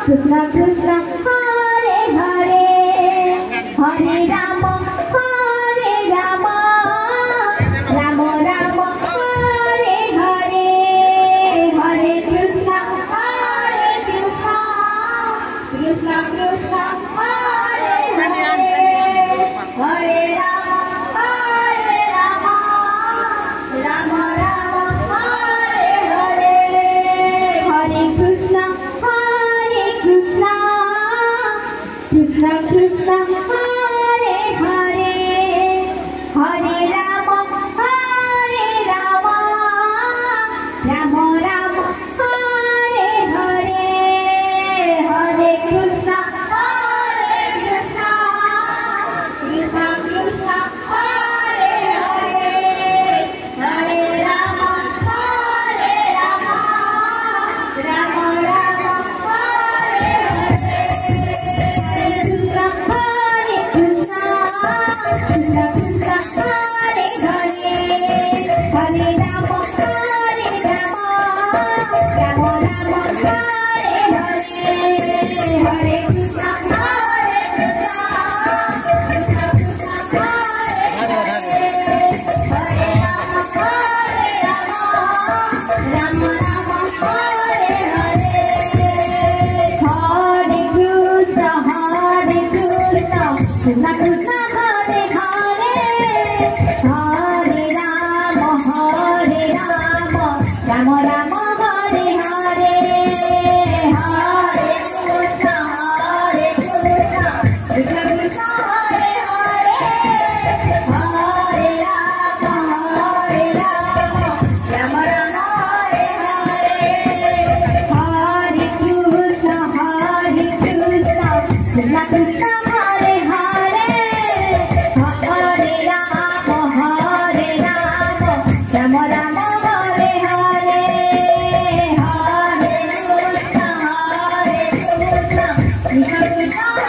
Krishna Krishna Hare Hare Hare Rama Hare Rama Rama Rama Hare Hare Hare Krishna Krishna Krishna Hare Hare Hare Rama Hare Rama Rama Rama Hare Hare Hare Krishna Krishna Krishna Hare Hare Hare Rama Hare Rama Rama Rama Hare Hare Hare Krishna Krishna Krishna Hare Hare Hare Rama Hare Rama Rama Rama Hare Hare Krishna Krishna Krishna Hare Hare Hare Rama Hare Rama Rama Rama Hare Hare Hare Krishna Krishna Krishna Hare Hare Hare Rama Hare Rama Rama Rama Hare Hare Hare Krishna Krishna Krishna Hare Hare Hare Rama Rama Rama Hare Hare Hare Krishna Krishna Krishna Hare Hare Hare Rama Rama Rama Hare Hare Hare Krishna Krishna Krishna Hare Hare Hare Rama Rama Rama Hare Hare Hare Krishna Krishna Krishna